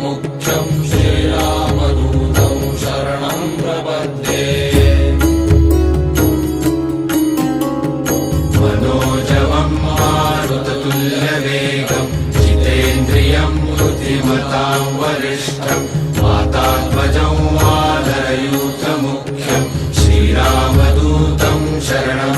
मुख्यं श्रीरामदूतं शरणं प्रपद्ये। मनोजवं मारुततुल्यवेगं जितेन्द्रियं बुद्धिमतां वरिष्ठं वातात्मजं वानरयूथमुख्यं श्रीरामदूतं शरणं